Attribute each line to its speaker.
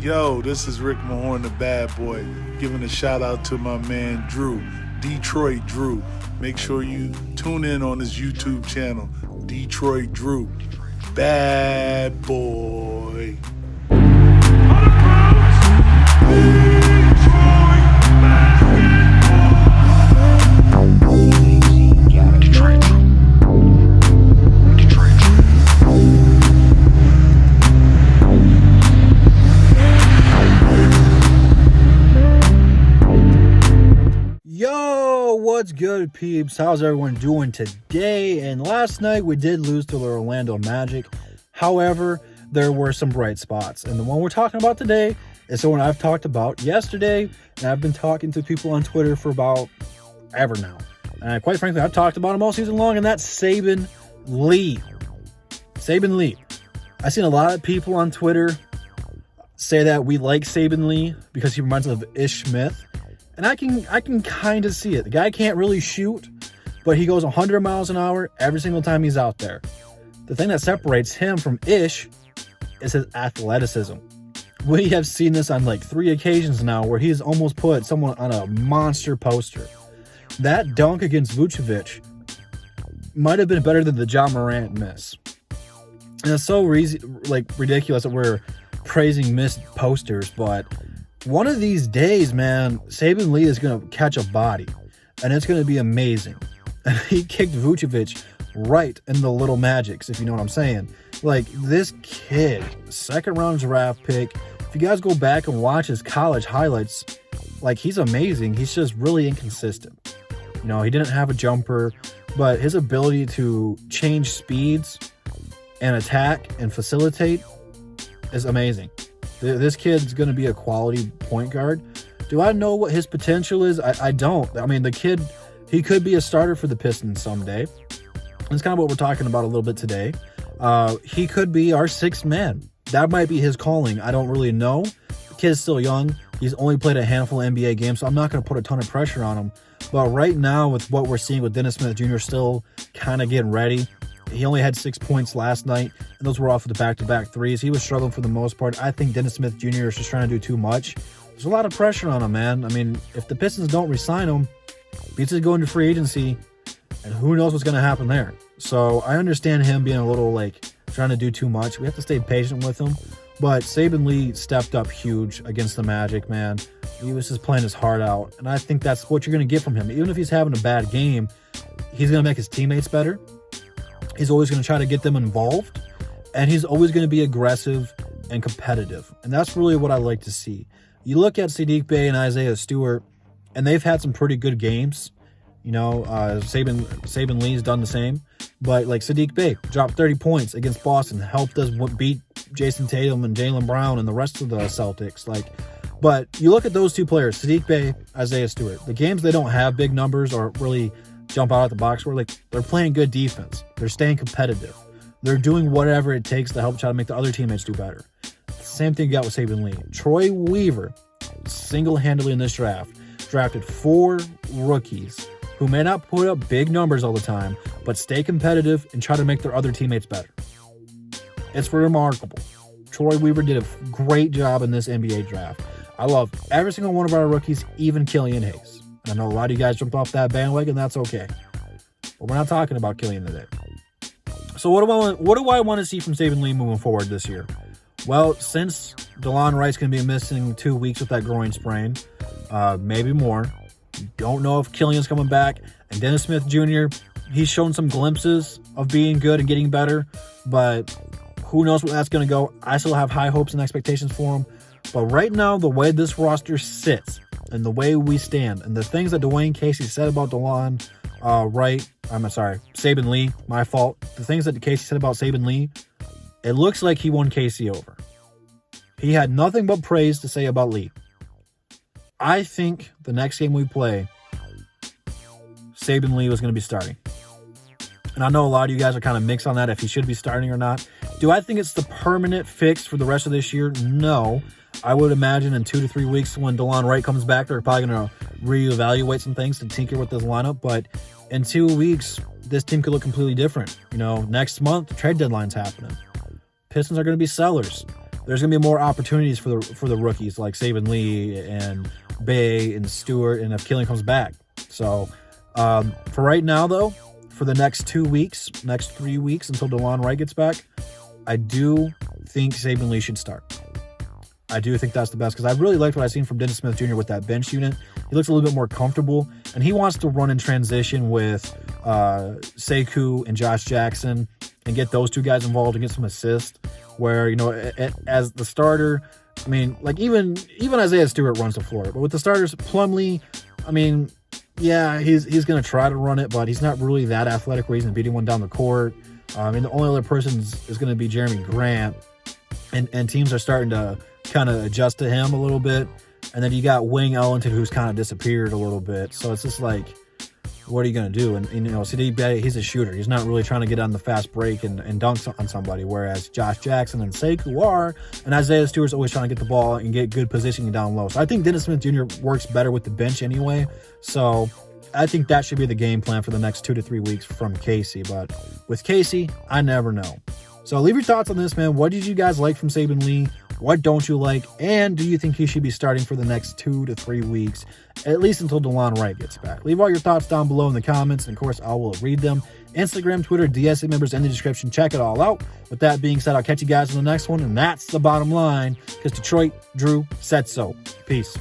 Speaker 1: Yo, this is Rick Mahorn, the bad boy, giving a shout out to my man Drew, Detroit Drew. Make sure you tune in on his YouTube channel, Detroit Drew. Bad boy.
Speaker 2: Yo, what's good, peeps? How's everyone doing today? And last night we did lose to the Orlando Magic. However, there were some bright spots. And the one we're talking about today is the one I've talked about yesterday. And I've been talking to people on Twitter for about ever now. And quite frankly, I've talked about him all season long, and that's Saben Lee. Saben Lee. I've seen a lot of people on Twitter say that we like Saben Lee because he reminds us of Ish Smith. And I can kind of see it. The guy can't really shoot, but he goes 100 miles an hour every single time he's out there. The thing that separates him from Ish is his athleticism. We have seen this on like 3 occasions now where he's almost put someone on a monster poster. That dunk against Vucevic might have been better than the Ja Morant miss. And it's so ridiculous that we're praising missed posters, but one of these days, man, Saben Lee is going to catch a body, and it's going to be amazing. And he kicked Vucevic right in the little magics, if you know what I'm saying. Like, this kid, second-round draft pick, if you guys go back and watch his college highlights, like, he's amazing. He's just really inconsistent. You know, he didn't have a jumper, but his ability to change speeds and attack and facilitate is amazing. This kid's going to be a quality point guard. Do I know what his potential is? I don't. I mean, the kid, he could be a starter for the Pistons someday. That's kind of what we're talking about a little bit today. He could be our 6th man. That might be his calling. I don't really know. The kid's still young. He's only played a handful of NBA games, so I'm not going to put a ton of pressure on him. But right now, with what we're seeing with Dennis Smith Jr. still kind of getting ready, he only had 6 points last night, and those were off of the back-to-back threes. He was struggling for the most part. I think Dennis Smith Jr. is just trying to do too much. There's a lot of pressure on him, man. I mean, if the Pistons don't re-sign him, he's just going to free agency, and who knows what's going to happen there. So I understand him being a little, trying to do too much. We have to stay patient with him. But Saben Lee stepped up huge against the Magic, man. He was just playing his heart out, and I think that's what you're going to get from him. Even if he's having a bad game, he's going to make his teammates better. He's always going to try to get them involved, and he's always going to be aggressive and competitive. And that's really what I like to see. You look at Saddiq Bey and Isaiah Stewart, and they've had some pretty good games. You know, Saben Lee's done the same. But like Saddiq Bey dropped 30 points against Boston, helped us beat Jason Tatum and Jaylen Brown and the rest of the Celtics. But you look at those two players, Saddiq Bey, Isaiah Stewart. The games they don't have big numbers or really jump out of the box where they're playing good defense. They're staying competitive. They're doing whatever it takes to help try to make the other teammates do better. Same thing you got with Saben Lee. Troy Weaver, single-handedly in this draft, drafted 4 rookies who may not put up big numbers all the time, but stay competitive and try to make their other teammates better. It's remarkable. Troy Weaver did a great job in this NBA draft. I love every single one of our rookies, even Killian Hayes. I know a lot of you guys jumped off that bandwagon. That's okay. But we're not talking about Killian today. So what do I want to see from Saben Lee moving forward this year? Well, since DeLon Wright's going to be missing 2 weeks with that groin sprain, maybe more. Don't know if Killian's coming back. And Dennis Smith Jr., he's shown some glimpses of being good and getting better. But who knows where that's going to go. I still have high hopes and expectations for him. But right now, the way this roster sits, and the way we stand, and the things that Dwayne Casey said about Saben Lee, my fault. The things that Casey said about Saben Lee, it looks like he won Casey over. He had nothing but praise to say about Lee. I think the next game we play, Saben Lee was going to be starting. And I know a lot of you guys are kind of mixed on that, if he should be starting or not. Do I think it's the permanent fix for the rest of this year? No. I would imagine in 2 to 3 weeks when DeLon Wright comes back, they're probably going to reevaluate some things to tinker with this lineup. But in 2 weeks, this team could look completely different. You know, next month, trade deadline's happening. Pistons are going to be sellers. there's going to be more opportunities for the rookies like Saben Lee and Bay and Stewart, and if Killian comes back. So for right now, though, for the next 3 weeks until DeLon Wright gets back, I do think Saben Lee should start. I do think that's the best, because I really liked what I've seen from Dennis Smith Jr. with that bench unit. He looks a little bit more comfortable, and he wants to run in transition with Sekou and Josh Jackson and get those two guys involved and get some assists, where, you know, as the starter, I mean, like even Isaiah Stewart runs the floor, but with the starters, Plumlee, I mean, yeah, he's going to try to run it, but he's not really that athletic where he's going to beat anyone down the court. And the only other person is going to be Jeremy Grant, and teams are starting to kind of adjust to him a little bit. And then you got Wing Ellington, who's kind of disappeared a little bit. So it's just like, what are you going to do? And you know, CDB, he's a shooter. He's not really trying to get on the fast break and dunk on somebody, whereas Josh Jackson and Sekou are, and Isaiah Stewart's always trying to get the ball and get good positioning down low. So I think Dennis Smith Jr. works better with the bench anyway. So I think that should be the game plan for the next 2 to 3 weeks from Casey. But with Casey, I never know. So leave your thoughts on this, man. What did you guys like from Saben Lee? What don't you like? And do you think he should be starting for the next 2 to 3 weeks, at least until DeLon Wright gets back? Leave all your thoughts down below in the comments, and of course, I will read them. Instagram, Twitter, DSA members in the description. Check it all out. With that being said, I'll catch you guys in the next one, and that's the bottom line, because Detroit Drew said so. Peace.